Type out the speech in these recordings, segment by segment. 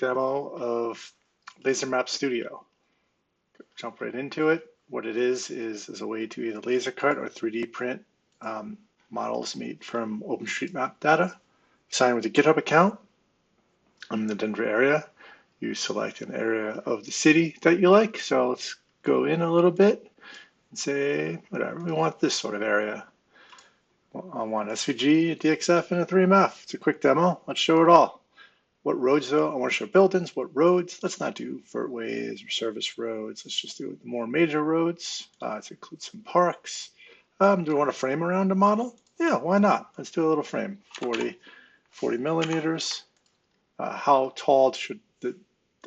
demo of Laser Map Studio. Jump right into it. What it is a way to either laser cut or 3D print models made from OpenStreetMap data. Sign with a GitHub account. I'm in the Denver area. You select an area of the city that you like. So let's go in a little bit and say, whatever, we want this sort of area. I want SVG, a DXF, and a 3MF. It's a quick demo. Let's show it all. What roads though? I want to show buildings. What roads? Let's not do FERTways or service roads. Let's just do the more major roads. Let's include some parks. Do we want a frame around a model? Yeah, why not? Let's do a little frame. 40 millimeters. How tall should the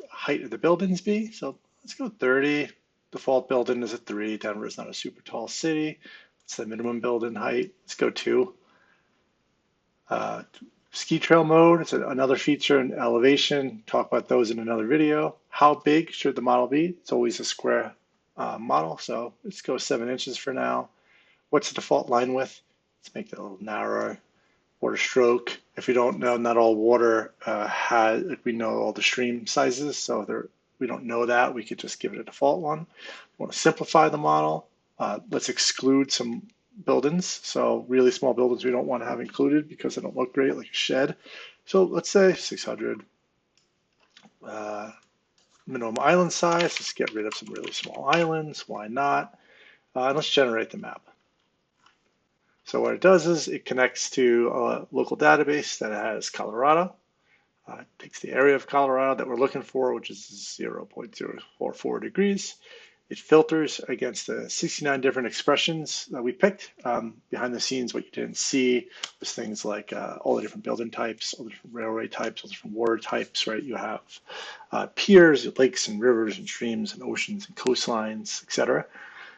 height of the buildings be? So let's go 30. Default building is a 3. Denver is not a super tall city. What's the minimum building height? Let's go 2. Ski trail mode, it's another feature in elevation. Talk about those in another video. How big should the model be? It's always a square model, so let's go 7 inches for now. What's the default line width? Let's make that a little narrower. Water stroke. If you don't know, not all water we know all the stream sizes, so we don't know that. We could just give it a default one. We want to simplify the model. Let's exclude some buildings. So really small buildings we don't want to have included because they don't look great, like a shed. So let's say 600. Minimum island size, let's get rid of some really small islands. Why not? And let's generate the map. So what it does is it connects to a local database that has Colorado. It takes the area of Colorado that we're looking for, which is 0.044 degrees. It filters against the 69 different expressions that we picked. Behind the scenes, what you didn't see was things like all the different building types, all the different railway types, all the different water types, right? You have piers, lakes and rivers and streams and oceans and coastlines, etc.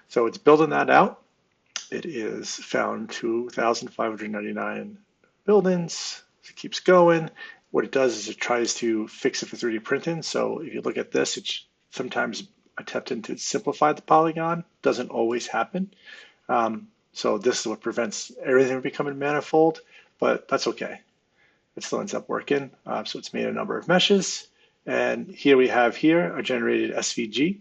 So it's building that out. It is found 2,599 buildings. It keeps going. What it does is it tries to fix it for 3D printing. So if you look at this, it's sometimes attempting to simplify the polygon. Doesn't always happen. So this is what prevents everything from becoming manifold, but that's okay. It still ends up working. So it's made a number of meshes. And here we have a generated SVG.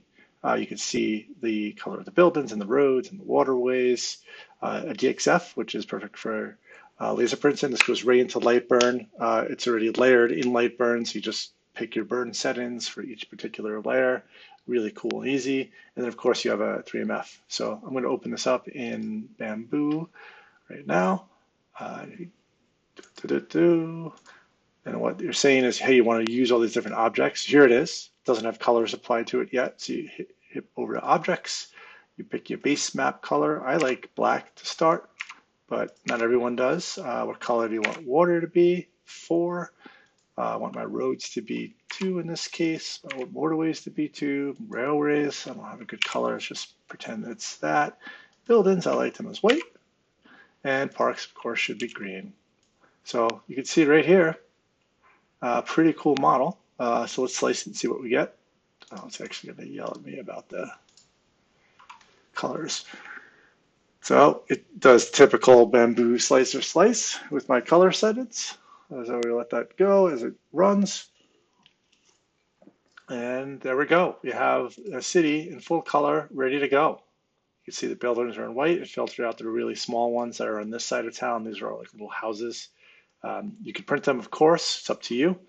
You can see the color of the buildings and the roads and the waterways. A DXF, which is perfect for laser printing. This goes right into Lightburn. It's already layered in Lightburn, so you just pick your burn settings for each particular layer. Really cool and easy. And then of course you have a 3MF. So I'm going to open this up in Bamboo right now. And what you're saying is, hey, you want to use all these different objects. Here it is. It doesn't have colors applied to it yet. So you hit over to objects. You pick your base map color. I like black to start, but not everyone does. What color do you want water to be? 4. I want my roads to be 2 in this case. I want waterways to be 2. Railways, I don't have a good color. Let's just pretend it's that. Buildings, I like them as white. And parks, of course, should be green. So you can see right here, pretty cool model. So let's slice it and see what we get. Oh, it's actually going to yell at me about the colors. So it does typical Bamboo slicer slice with my color settings. So we let that go as it runs. And there we go. We have a city in full color ready to go. You can see the buildings are in white. It filtered out the really small ones that are on this side of town. These are all like little houses. You can print them, of course. It's up to you.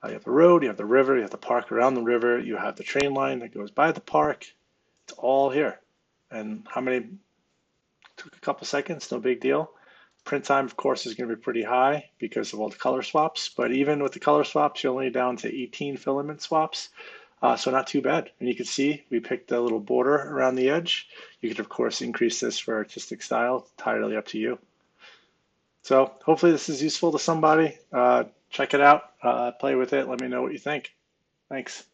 You have the road, you have the river, you have the park around the river, you have the train line that goes by the park. It's all here. And how many? Took a couple seconds, no big deal. Print time, of course, is going to be pretty high because of all the color swaps. But even with the color swaps, you're only down to 18 filament swaps. So not too bad. And you can see we picked a little border around the edge. You could, of course, increase this for artistic style. It's entirely up to you. So hopefully this is useful to somebody. Check it out. Play with it. Let me know what you think. Thanks.